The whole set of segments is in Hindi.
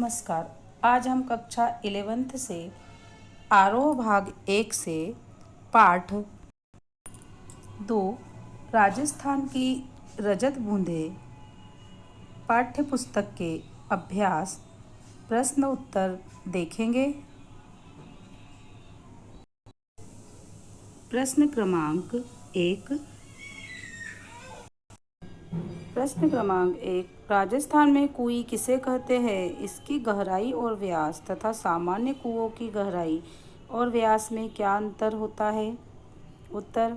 नमस्कार। आज हम कक्षा 11th से आरोह भाग 1 से पाठ 2 राजस्थान की रजत बूंदें पाठ्य पुस्तक के अभ्यास प्रश्न उत्तर देखेंगे। प्रश्न क्रमांक 1। राजस्थान में कुएं किसे कहते हैं? इसकी गहराई और व्यास तथा सामान्य कुओं की गहराई और व्यास में क्या अंतर होता है? उत्तर।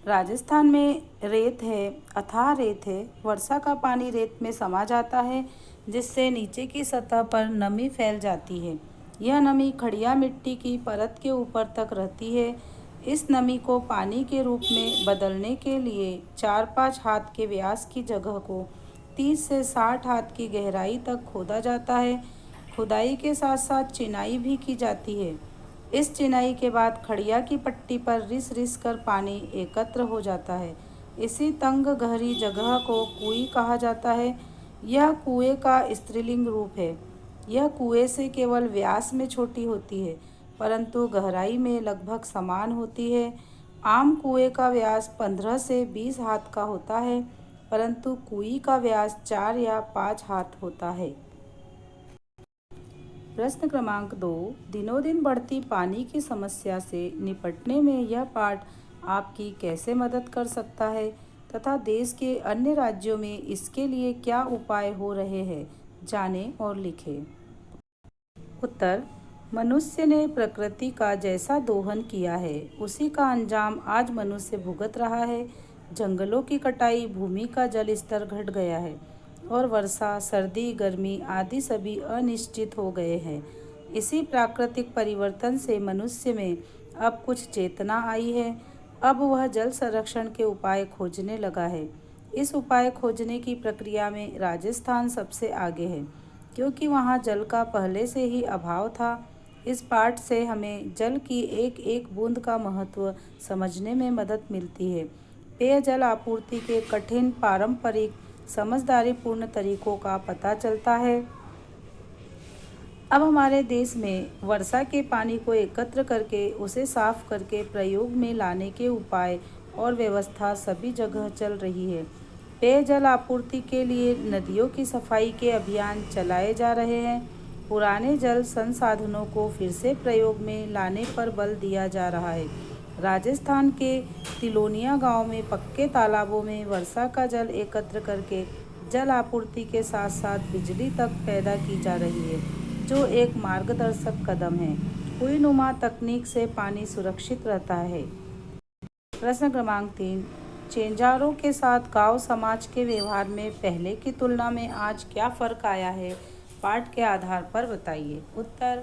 राजस्थान में रेत है, अथाह रेत है। वर्षा का पानी रेत में समा जाता है, जिससे नीचे की सतह पर नमी फैल जाती है। यह नमी खड़िया मिट्टी की परत के ऊपर तक रहती है। इस नमी को पानी के रूप में बदलने के लिए 4-5 हाथ के व्यास की जगह को 30 से 60 हाथ की गहराई तक खोदा जाता है। खुदाई के साथ साथ चिनाई भी की जाती है। इस चिनाई के बाद खड़िया की पट्टी पर रिस रिस कर पानी एकत्र हो जाता है। इसी तंग गहरी जगह को कुई कहा जाता है। यह कुएं का स्त्रीलिंग रूप है। यह कुएं से केवल व्यास में छोटी होती है, परंतु गहराई में लगभग समान होती है। आम कुएं का व्यास 15 से 20 हाथ का होता है, परंतु कुई का व्यास 4 या 5 हाथ होता है। प्रश्न क्रमांक 2। दिनों दिन बढ़ती पानी की समस्या से निपटने में यह पाठ आपकी कैसे मदद कर सकता है तथा देश के अन्य राज्यों में इसके लिए क्या उपाय हो रहे हैं, जानें और लिखें। उत्तर। मनुष्य ने प्रकृति का जैसा दोहन किया है, उसी का अंजाम आज मनुष्य भुगत रहा है। जंगलों की कटाई, भूमि का जल स्तर घट गया है और वर्षा, सर्दी, गर्मी आदि सभी अनिश्चित हो गए हैं। इसी प्राकृतिक परिवर्तन से मनुष्य में अब कुछ चेतना आई है। अब वह जल संरक्षण के उपाय खोजने लगा है। इस उपाय खोजने की प्रक्रिया में राजस्थान सबसे आगे है, क्योंकि वहाँ जल का पहले से ही अभाव था। इस पाठ से हमें जल की एक एक बूंद का महत्व समझने में मदद मिलती है। पेयजल आपूर्ति के कठिन, पारंपरिक, समझदारीपूर्ण तरीकों का पता चलता है। अब हमारे देश में वर्षा के पानी को एकत्र करके उसे साफ करके प्रयोग में लाने के उपाय और व्यवस्था सभी जगह चल रही है। पेयजल आपूर्ति के लिए नदियों की सफाई के अभियान चलाए जा रहे हैं। पुराने जल संसाधनों को फिर से प्रयोग में लाने पर बल दिया जा रहा है। राजस्थान के तिलोनिया गांव में पक्के तालाबों में वर्षा का जल एकत्र करके जल आपूर्ति के साथ साथ बिजली तक पैदा की जा रही है, जो एक मार्गदर्शक कदम है। कुईनुमा तकनीक से पानी सुरक्षित रहता है। प्रश्न क्रमांक 3। चेंजारों के साथ गांव समाज के व्यवहार में पहले की तुलना में आज क्या फर्क आया है, पाठ के आधार पर बताइए। उत्तर।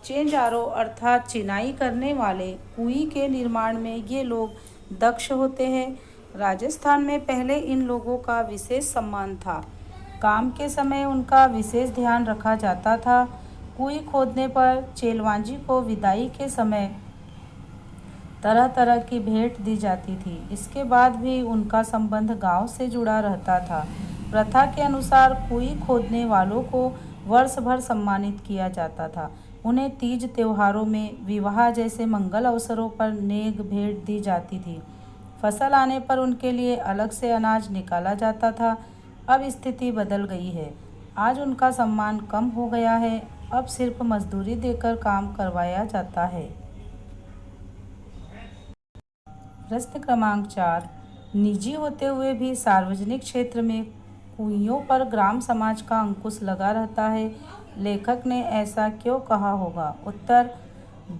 चेंजारों अर्थात चिनाई करने वाले कुई के निर्माण में ये लोग दक्ष होते हैं। राजस्थान में पहले इन लोगों का विशेष सम्मान था। काम के समय उनका विशेष ध्यान रखा जाता था। कुई खोदने पर चेलवांजी को विदाई के समय तरह तरह की भेंट दी जाती थी। इसके बाद भी उनका संबंध गांव से जुड़ा रहता था। प्रथा के अनुसार कुई खोदने वालों को वर्ष भर सम्मानित किया जाता था। उन्हें तीज त्योहारों में, विवाह जैसे मंगल अवसरों पर नेग भेंट दी जाती थी। फसल आने पर उनके लिए अलग से अनाज निकाला जाता था। अब स्थिति बदल गई है। आज उनका सम्मान कम हो गया है। अब सिर्फ मजदूरी देकर काम करवाया जाता है। प्रश्न क्रमांक 4। निजी होते हुए भी सार्वजनिक क्षेत्र में कुइयों पर ग्राम समाज का अंकुश लगा रहता है। लेखक ने ऐसा क्यों कहा होगा? उत्तर।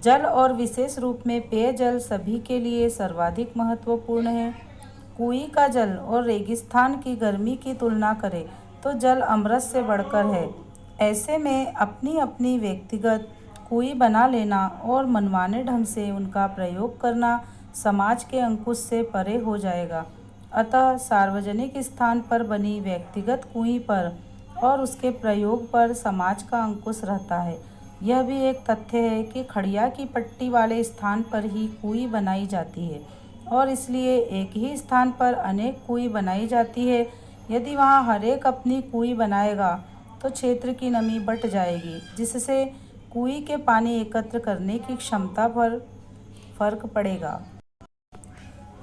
जल और विशेष रूप में पेयजल सभी के लिए सर्वाधिक महत्वपूर्ण है। कुई का जल और रेगिस्तान की गर्मी की तुलना करें तो जल अमृत से बढ़कर है। ऐसे में अपनी अपनी व्यक्तिगत कुई बना लेना और मनमाने ढंग से उनका प्रयोग करना समाज के अंकुश से परे हो जाएगा। अतः सार्वजनिक स्थान पर बनी व्यक्तिगत कुई पर और उसके प्रयोग पर समाज का अंकुश रहता है। यह भी एक तथ्य है कि खड़िया की पट्टी वाले स्थान पर ही कुई बनाई जाती है और इसलिए एक ही स्थान पर अनेक कुई बनाई जाती है। यदि वहाँ हर एक अपनी कुएं बनाएगा तो क्षेत्र की नमी बढ़ जाएगी, जिससे कुएं के पानी एकत्र करने की क्षमता पर फर्क पड़ेगा।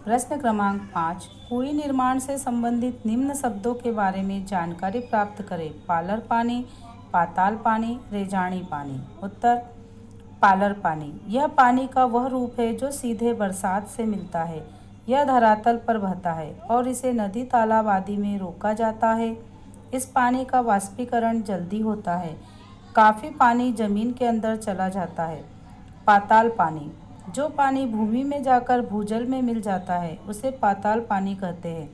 प्रश्न क्रमांक 5, कुएं निर्माण से संबंधित निम्न शब्दों के बारे में जानकारी प्राप्त करें। पालर पानी, पाताल पानी, रेजाणी पानी। उत्तर, पालर पानी। यह पानी का वह रूप है जो सीधे बरसात से मिलता है। यह धरातल पर बहता है और इसे नदी, तालाब आदि में रोका जाता है। इस पानी का वाष्पीकरण जल्दी होता है। काफ़ी पानी जमीन के अंदर चला जाता है। पाताल पानी, जो पानी भूमि में जाकर भूजल में मिल जाता है, उसे पाताल पानी कहते हैं।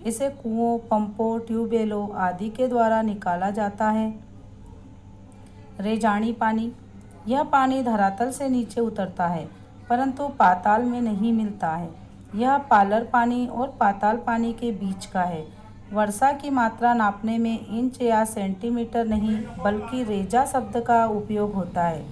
इसे कुओं, पंपों, ट्यूबवेलों आदि के द्वारा निकाला जाता है। रेजाणी पानी, यह पानी धरातल से नीचे उतरता है परंतु पाताल में नहीं मिलता है। यह पालर पानी और पाताल पानी के बीच का है। वर्षा की मात्रा नापने में इंच या सेंटीमीटर नहीं बल्कि रेजा शब्द का उपयोग होता है।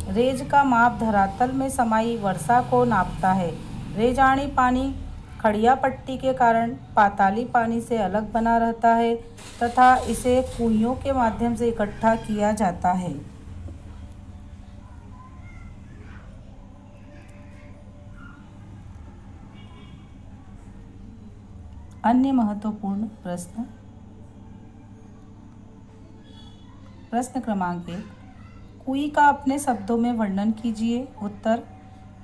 रेज का माप धरातल में समाई वर्षा को नापता है। रेजाणी पानी खड़िया पट्टी के कारण पाताली पानी से अलग बना रहता है तथा इसे कुइयों के माध्यम से इकट्ठा किया जाता है। अन्य महत्वपूर्ण प्रश्न। प्रश्न क्रमांक 1, कुई का अपने शब्दों में वर्णन कीजिए। उत्तर,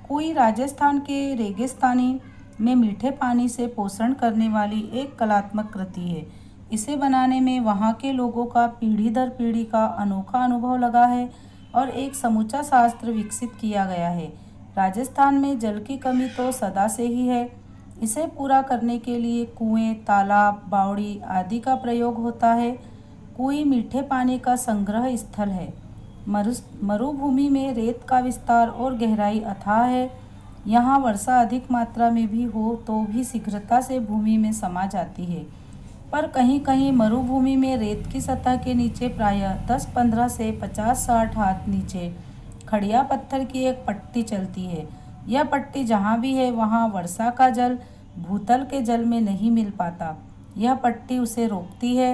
कुई राजस्थान के रेगिस्तानी में मीठे पानी से पोषण करने वाली एक कलात्मक कृति है। इसे बनाने में वहाँ के लोगों का पीढ़ी दर पीढ़ी का अनोखा अनुभव लगा है और एक समूचा शास्त्र विकसित किया गया है। राजस्थान में जल की कमी तो सदा से ही है। इसे पूरा करने के लिए कुएं, तालाब, बावड़ी आदि का प्रयोग होता है। कुई मीठे पानी का संग्रह स्थल है। मरुभूमि में रेत का विस्तार और गहराई अथाह है। यहाँ वर्षा अधिक मात्रा में भी हो तो भी शीघ्रता से भूमि में समा जाती है, पर कहीं कहीं मरुभूमि में रेत की सतह के नीचे प्रायः 10-15 से 50-60 हाथ नीचे खड़िया पत्थर की एक पट्टी चलती है। यह पट्टी जहाँ भी है वहाँ वर्षा का जल भूतल के जल में नहीं मिल पाता। यह पट्टी उसे रोकती है।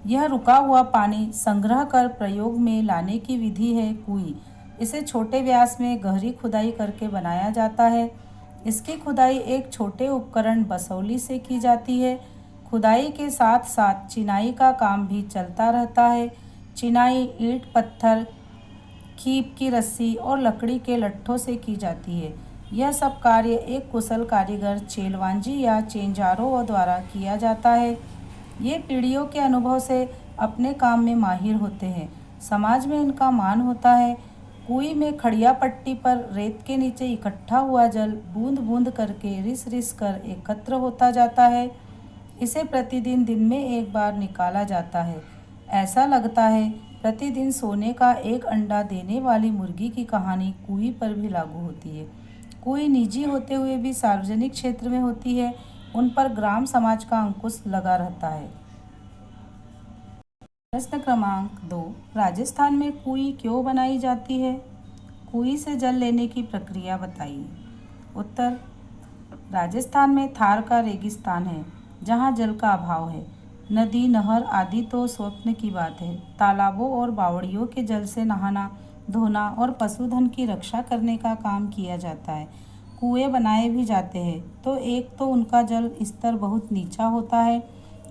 यह रुका हुआ पानी संग्रह कर प्रयोग में लाने की विधि है कुई। इसे छोटे व्यास में गहरी खुदाई करके बनाया जाता है। इसकी खुदाई एक छोटे उपकरण बसौली से की जाती है। खुदाई के साथ साथ चिनाई का काम भी चलता रहता है। चिनाई ईंट, पत्थर, खीप की रस्सी और लकड़ी के लट्ठों से की जाती है। यह सब कार्य एक कुशल कारीगर चेलवांजी या चेंजारों द्वारा किया जाता है। ये पीढ़ियों के अनुभव से अपने काम में माहिर होते हैं। समाज में इनका मान होता है। कुई में खड़िया पट्टी पर रेत के नीचे इकट्ठा हुआ जल बूंद बूंद करके रिस रिस कर एकत्र होता जाता है। इसे प्रतिदिन दिन में एक बार निकाला जाता है। ऐसा लगता है प्रतिदिन सोने का एक अंडा देने वाली मुर्गी की कहानी कुई पर भी लागू होती है। कुई निजी होते हुए भी सार्वजनिक क्षेत्र में होती है। उन पर ग्राम समाज का अंकुश लगा रहता है। प्रश्न क्रमांक 2, राजस्थान में कुई क्यों बनाई जाती है? कुई से जल लेने की प्रक्रिया बताइए। उत्तर, राजस्थान में थार का रेगिस्तान है जहाँ जल का अभाव है। नदी, नहर आदि तो स्वप्न की बात है। तालाबों और बावड़ियों के जल से नहाना, धोना और पशुधन की रक्षा करने का काम किया जाता है। कुएं बनाए भी जाते हैं तो एक तो उनका जल स्तर बहुत नीचा होता है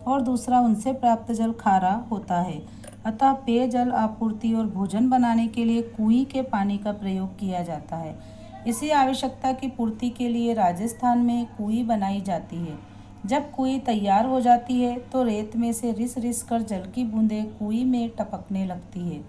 और दूसरा उनसे प्राप्त जल खारा होता है। अतः पेयजल आपूर्ति और भोजन बनाने के लिए कुएं के पानी का प्रयोग किया जाता है। इसी आवश्यकता की पूर्ति के लिए राजस्थान में कुएं बनाई जाती है। जब कुएं तैयार हो जाती है तो रेत में से रिस रिस कर जल की बूंदें कुएं में टपकने लगती है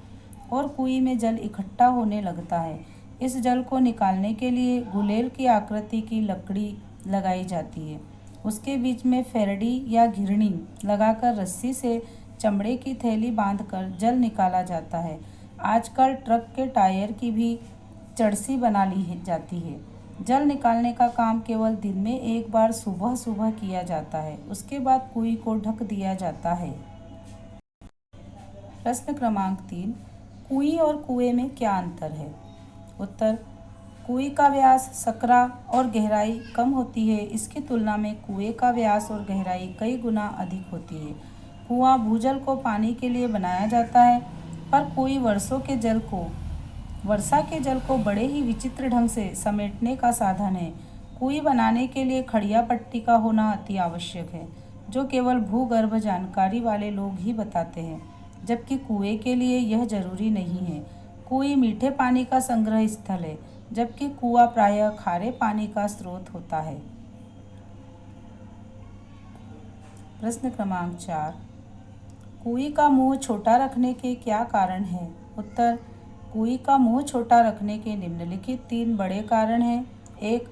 और कुएं में जल इकट्ठा होने लगता है। इस जल को निकालने के लिए गुलेल की आकृति की लकड़ी लगाई जाती है। उसके बीच में फेरडी या घिरणी लगाकर रस्सी से चमड़े की थैली बांधकर जल निकाला जाता है। आजकल ट्रक के टायर की भी चड़सी बना ली जाती है। जल निकालने का काम केवल दिन में एक बार सुबह सुबह किया जाता है। उसके बाद कुएं को ढक दिया जाता है। प्रश्न क्रमांक 3, कुएं और कुएं में क्या अंतर है? उत्तर, कुएं का व्यास, सकरा और गहराई कम होती है। इसकी तुलना में कुएं का व्यास और गहराई कई गुना अधिक होती है। कुआं भूजल को पानी के लिए बनाया जाता है, पर कुएं वर्षा के जल को बड़े ही विचित्र ढंग से समेटने का साधन है। कुएं बनाने के लिए खड़िया पट्टी का होना अति आवश्यक है, जो केवल भूगर्भ जानकारी वाले लोग ही बताते हैं, जबकि कुएं के लिए यह जरूरी नहीं है। कुएं मीठे पानी का संग्रह स्थल है, जबकि कुआं प्रायः खारे पानी का स्रोत होता है। प्रश्न क्रमांक 4, कुएं का मुंह छोटा रखने के क्या कारण है? उत्तर, कुएं का मुंह छोटा रखने के निम्नलिखित 3 बड़े कारण हैं। 1,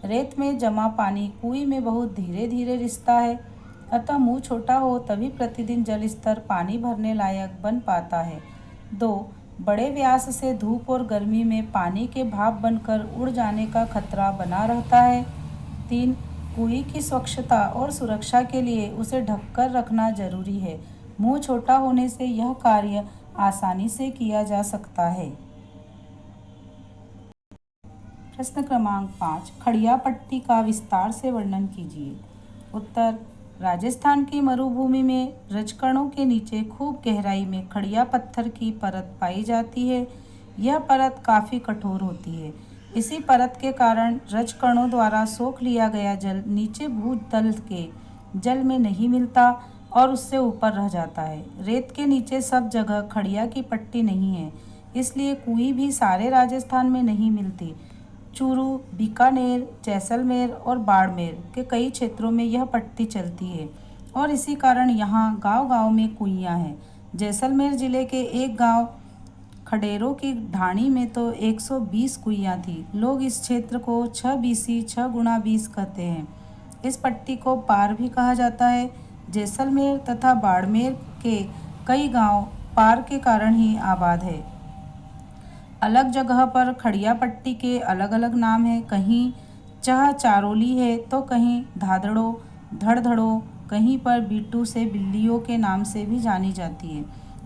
रेत में जमा पानी कुएं में बहुत धीरे धीरे रिसता है, अतः मुंह छोटा हो तभी प्रतिदिन जल स्तर पानी भरने लायक बन पाता है। 2, बड़े व्यास से धूप और गर्मी में पानी के भाप बनकर उड़ जाने का खतरा बना रहता है। 3, कुएं की स्वच्छता और सुरक्षा के लिए उसे ढककर रखना जरूरी है। मुंह छोटा होने से यह कार्य आसानी से किया जा सकता है। प्रश्न क्रमांक 5, खड़िया पट्टी का विस्तार से वर्णन कीजिए। उत्तर, राजस्थान की मरुभूमि में रजकणों के नीचे खूब गहराई में खड़िया पत्थर की परत पाई जाती है। यह परत काफ़ी कठोर होती है। इसी परत के कारण रजकणों द्वारा सोख लिया गया जल नीचे भूतल के जल में नहीं मिलता और उससे ऊपर रह जाता है। रेत के नीचे सब जगह खड़िया की पट्टी नहीं है, इसलिए कुएं भी सारे राजस्थान में नहीं मिलती। चूरू, बीकानेर, जैसलमेर और बाड़मेर के कई क्षेत्रों में यह पट्टी चलती है और इसी कारण यहाँ गांव-गांव में कुइयाँ हैं। जैसलमेर जिले के एक गांव खडेरों की ढाणी में तो 120 कुइयाँ थी। लोग इस क्षेत्र को 6 बीसी 6 गुणा 20 कहते हैं। इस पट्टी को पार भी कहा जाता है। जैसलमेर तथा बाड़मेर के कई गांव पार के कारण ही आबाद है। अलग जगह पर खड़िया पट्टी के अलग अलग नाम हैं। कहीं चह चारोली है तो कहीं धादड़ो, धड़धड़ो, कहीं पर बीटू से बिल्लियों के नाम से भी जानी जाती है।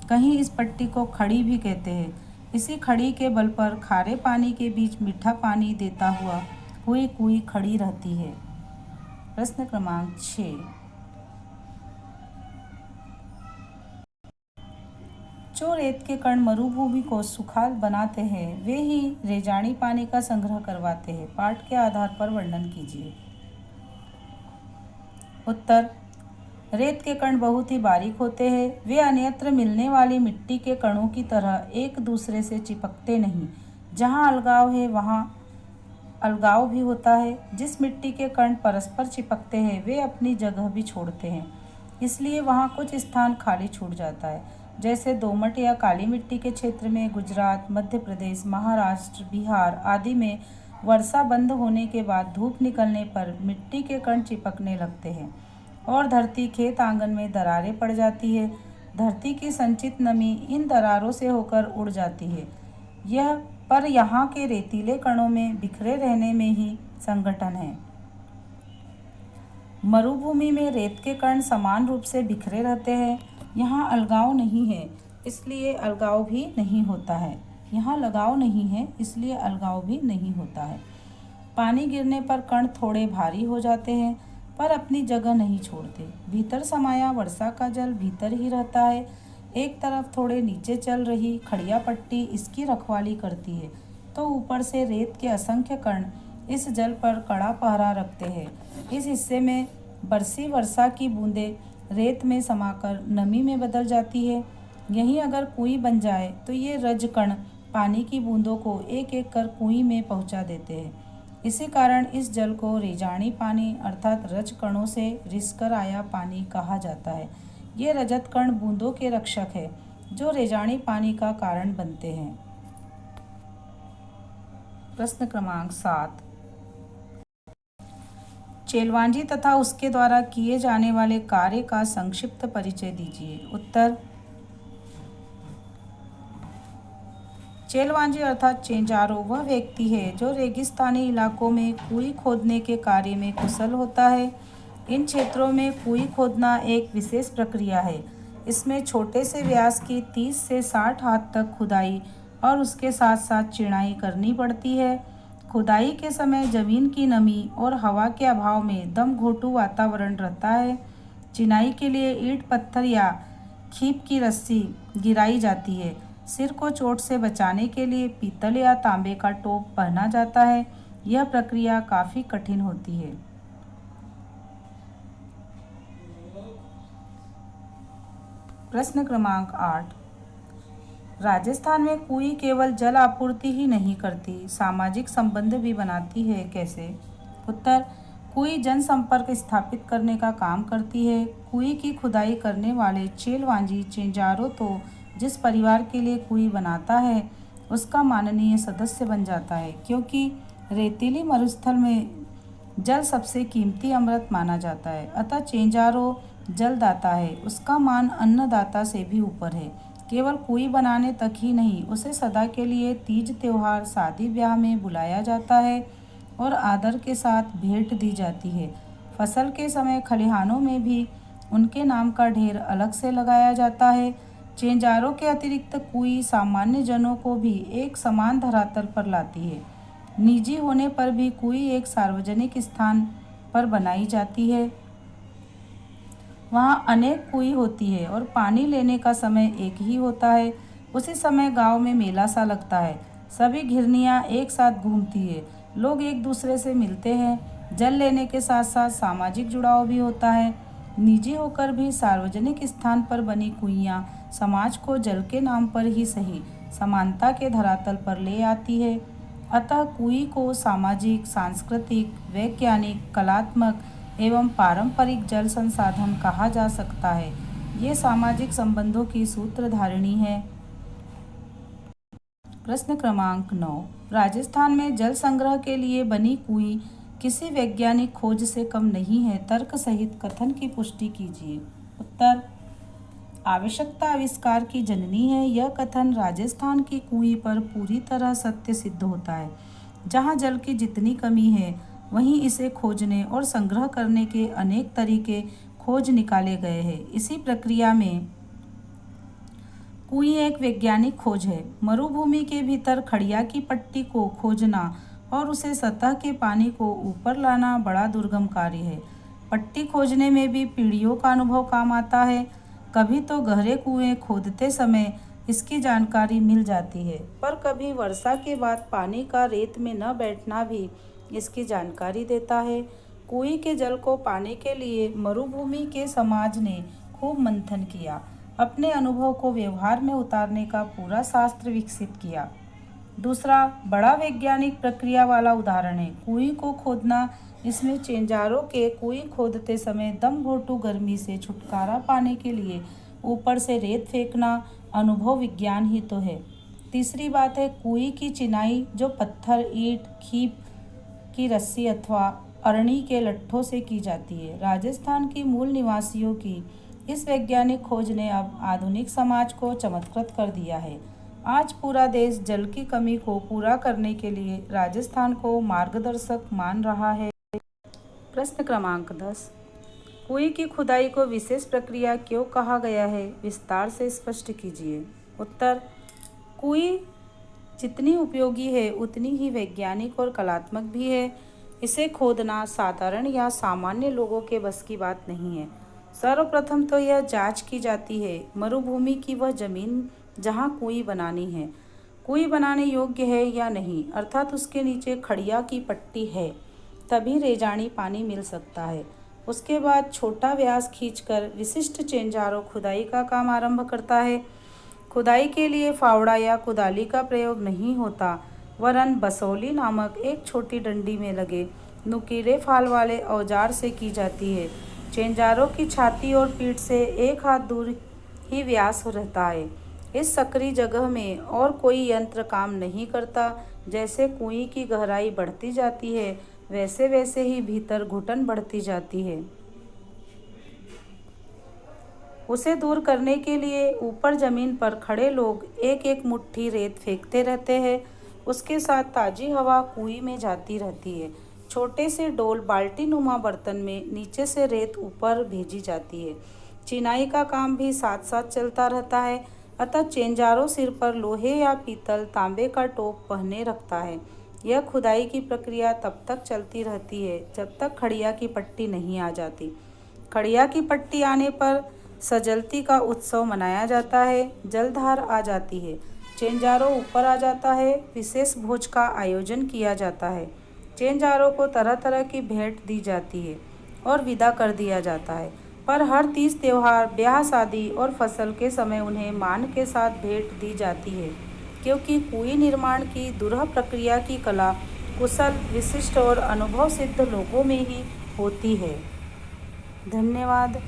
कहीं इस पट्टी को खड़ी भी कहते हैं। इसी खड़ी के बल पर खारे पानी के बीच मीठा पानी देता हुई कुएं खड़ी रहती है। प्रश्न क्रमांक 6, जो रेत के कण मरुभूमि को सुखाल बनाते हैं, वे ही रेजानी पानी का संग्रह करवाते हैं। पाठ के आधार पर वर्णन कीजिए। उत्तर, रेत के कण बहुत ही बारीक होते हैं। वे अन्यत्र मिलने वाली मिट्टी के कणों की तरह एक दूसरे से चिपकते नहीं। जहाँ अलगाव है वहाँ अलगाव भी होता है। जिस मिट्टी के कण परस्पर चिपकते हैं वे अपनी जगह भी छोड़ते हैं, इसलिए वहाँ कुछ स्थान खाली छूट जाता है। जैसे दोमट या काली मिट्टी के क्षेत्र में गुजरात, मध्य प्रदेश, महाराष्ट्र, बिहार आदि में वर्षा बंद होने के बाद धूप निकलने पर मिट्टी के कण चिपकने लगते हैं और धरती खेत आंगन में दरारें पड़ जाती है। धरती की संचित नमी इन दरारों से होकर उड़ जाती है। यहाँ के रेतीले कणों में बिखरे रहने में ही संगठन है। मरुभूमि में रेत के कण समान रूप से बिखरे रहते हैं। यहाँ अलगाव नहीं है, इसलिए अलगाव भी नहीं होता है। यहाँ लगाव नहीं है, इसलिए अलगाव भी नहीं होता है। पानी गिरने पर कण थोड़े भारी हो जाते हैं, पर अपनी जगह नहीं छोड़ते। भीतर समाया वर्षा का जल भीतर ही रहता है। एक तरफ थोड़े नीचे चल रही खड़िया पट्टी इसकी रखवाली करती है, तो ऊपर से रेत के असंख्य कण इस जल पर कड़ा पहरा रखते हैं। इस हिस्से में बरसी वर्षा की बूंदें रेत में समाकर नमी में बदल जाती है। यहीं अगर कुएं बन जाए तो ये रज कण पानी की बूंदों को एक एक कर कुएं में पहुंचा देते हैं। इसी कारण इस जल को रेजानी पानी अर्थात रज कणों से रिसकर आया पानी कहा जाता है। ये रजत कण बूंदों के रक्षक है, जो रेजानी पानी का कारण बनते हैं। प्रश्न क्रमांक 7, चेलवांजी तथा उसके द्वारा किए जाने वाले कार्य का संक्षिप्त परिचय दीजिए। उत्तर, चेलवांजी अर्थात चेंजारो वह व्यक्ति है जो रेगिस्तानी इलाकों में कुएं खोदने के कार्य में कुशल होता है। इन क्षेत्रों में कुएं खोदना एक विशेष प्रक्रिया है। इसमें छोटे से व्यास की 30 से 60 हाथ तक खुदाई और उसके साथ साथ चिनाई करनी पड़ती है। खुदाई के समय जमीन की नमी और हवा के अभाव में दम घोंटू वातावरण रहता है। चिनाई के लिए ईंट पत्थर या खीप की रस्सी गिराई जाती है। सिर को चोट से बचाने के लिए पीतल या तांबे का टोप पहना जाता है। यह प्रक्रिया काफ़ी कठिन होती है। प्रश्न क्रमांक 8। राजस्थान में कुएं केवल जल आपूर्ति ही नहीं करती, सामाजिक संबंध भी बनाती है। कैसे? उत्तर, कुएं जनसंपर्क स्थापित करने का काम करती है। कुएं की खुदाई करने वाले चेलवांजी चेंजारो तो जिस परिवार के लिए कुएं बनाता है उसका माननीय सदस्य बन जाता है, क्योंकि रेतीली मरुस्थल में जल सबसे कीमती अमृत माना जाता है। अतः चेंजारो जलदाता है, उसका मान अन्नदाता से भी ऊपर है। केवल कुएं बनाने तक ही नहीं, उसे सदा के लिए तीज त्योहार, शादी ब्याह में बुलाया जाता है और आदर के साथ भेंट दी जाती है। फसल के समय खलिहानों में भी उनके नाम का ढेर अलग से लगाया जाता है। चेंजारों के अतिरिक्त कुएं सामान्य जनों को भी एक समान धरातल पर लाती है। निजी होने पर भी कुएं एक सार्वजनिक स्थान पर बनाई जाती है। वहाँ अनेक कुएं होती है और पानी लेने का समय एक ही होता है। उसी समय गांव में मेला सा लगता है। सभी घिरनियाँ एक साथ घूमती है। लोग एक दूसरे से मिलते हैं। जल लेने के साथ साथ सामाजिक जुड़ाव भी होता है। निजी होकर भी सार्वजनिक स्थान पर बनी कुइयाँ समाज को जल के नाम पर ही सही समानता के धरातल पर ले आती है। अतः कुएं को सामाजिक, सांस्कृतिक, वैज्ञानिक, कलात्मक एवं पारंपरिक जल संसाधन कहा जा सकता है। ये सामाजिक संबंधों की सूत्रधारिणी है। प्रश्न क्रमांक 9। राजस्थान में जल संग्रह के लिए बनी कुएं किसी वैज्ञानिक खोज से कम नहीं है। तर्क सहित कथन की पुष्टि कीजिए। उत्तर, आवश्यकता आविष्कार की जननी है। यह कथन राजस्थान की कुएं पर पूरी तरह सत्य सिद्ध होता है। जहाँ जल की जितनी कमी है, वहीं इसे खोजने और संग्रह करने के अनेक तरीके खोज निकाले गए हैं। इसी प्रक्रिया में कुएं एक वैज्ञानिक खोज है। मरुभूमि के भीतर खड़िया की पट्टी को खोजना और उसे सतह के पानी को ऊपर लाना बड़ा दुर्गम कार्य है। पट्टी खोजने में भी पीढ़ियों का अनुभव काम आता है। कभी तो गहरे कुएं खोदते समय इसकी जानकारी मिल जाती है, पर कभी वर्षा के बाद पानी का रेत में न बैठना भी इसकी जानकारी देता है। कुएं के जल को पाने के लिए मरुभूमि के समाज ने खूब मंथन किया, अपने अनुभव को व्यवहार में उतारने का पूरा शास्त्र विकसित किया। दूसरा बड़ा वैज्ञानिक प्रक्रिया वाला उदाहरण है कुएं को खोदना। इसमें चेंजारों के कुएं खोदते समय दम घोंटू गर्मी से छुटकारा पाने के लिए ऊपर से रेत फेंकना अनुभव विज्ञान ही तो है। तीसरी बात है कुएं की चिनाई, जो पत्थर, ईंट, खीप की रस्सी अथवा अरणी के लट्ठों से की जाती है। राजस्थान की मूल निवासियों की इस वैज्ञानिक खोज ने अब आधुनिक समाज को चमत्कृत कर दिया है। आज पूरा देश जल की कमी को पूरा करने के लिए राजस्थान को मार्गदर्शक मान रहा है। प्रश्न क्रमांक 10। कुएं की खुदाई को विशेष प्रक्रिया क्यों कहा गया है? विस्तार से स्पष्ट कीजिए। उत्तर, कुएं जितनी उपयोगी है उतनी ही वैज्ञानिक और कलात्मक भी है। इसे खोदना साधारण या सामान्य लोगों के बस की बात नहीं है। सर्वप्रथम तो यह जांच की जाती है मरुभूमि की वह जमीन जहां कुएं बनानी है, कुएं बनाने योग्य है या नहीं, अर्थात उसके नीचे खड़िया की पट्टी है, तभी रेजानी पानी मिल सकता है। उसके बाद छोटा व्यास खींचकर विशिष्ट चेंजारो खुदाई का काम आरंभ करता है। खुदाई के लिए फावड़ा या कुदाली का प्रयोग नहीं होता, वरन बसौली नामक एक छोटी डंडी में लगे नुकीले फाल वाले औजार से की जाती है। चेंजारों की छाती और पीठ से एक हाथ दूर ही व्यास रहता है। इस सकरी जगह में और कोई यंत्र काम नहीं करता। जैसे कुएं की गहराई बढ़ती जाती है, वैसे वैसे ही भीतर घुटन बढ़ती जाती है। उसे दूर करने के लिए ऊपर जमीन पर खड़े लोग एक एक मुट्ठी रेत फेंकते रहते हैं। उसके साथ ताजी हवा कुएं में जाती रहती है। छोटे से डोल बाल्टी नुमा बर्तन में नीचे से रेत ऊपर भेजी जाती है। चिनाई का काम भी साथ साथ चलता रहता है। अतः चेंजारो सिर पर लोहे या पीतल, तांबे का टोप पहने रखता है। यह खुदाई की प्रक्रिया तब तक चलती रहती है जब तक खड़िया की पट्टी नहीं आ जाती। खड़िया की पट्टी आने पर सजलती का उत्सव मनाया जाता है। जलधार आ जाती है, चेंजारो ऊपर आ जाता है, विशेष भोज का आयोजन किया जाता है। चेंजारों को तरह तरह की भेंट दी जाती है और विदा कर दिया जाता है। पर हर तीज त्योहार, ब्याह शादी और फसल के समय उन्हें मान के साथ भेंट दी जाती है, क्योंकि कुएं निर्माण की दुरह प्रक्रिया की कला कुशल, विशिष्ट और अनुभव सिद्ध लोगों में ही होती है। धन्यवाद।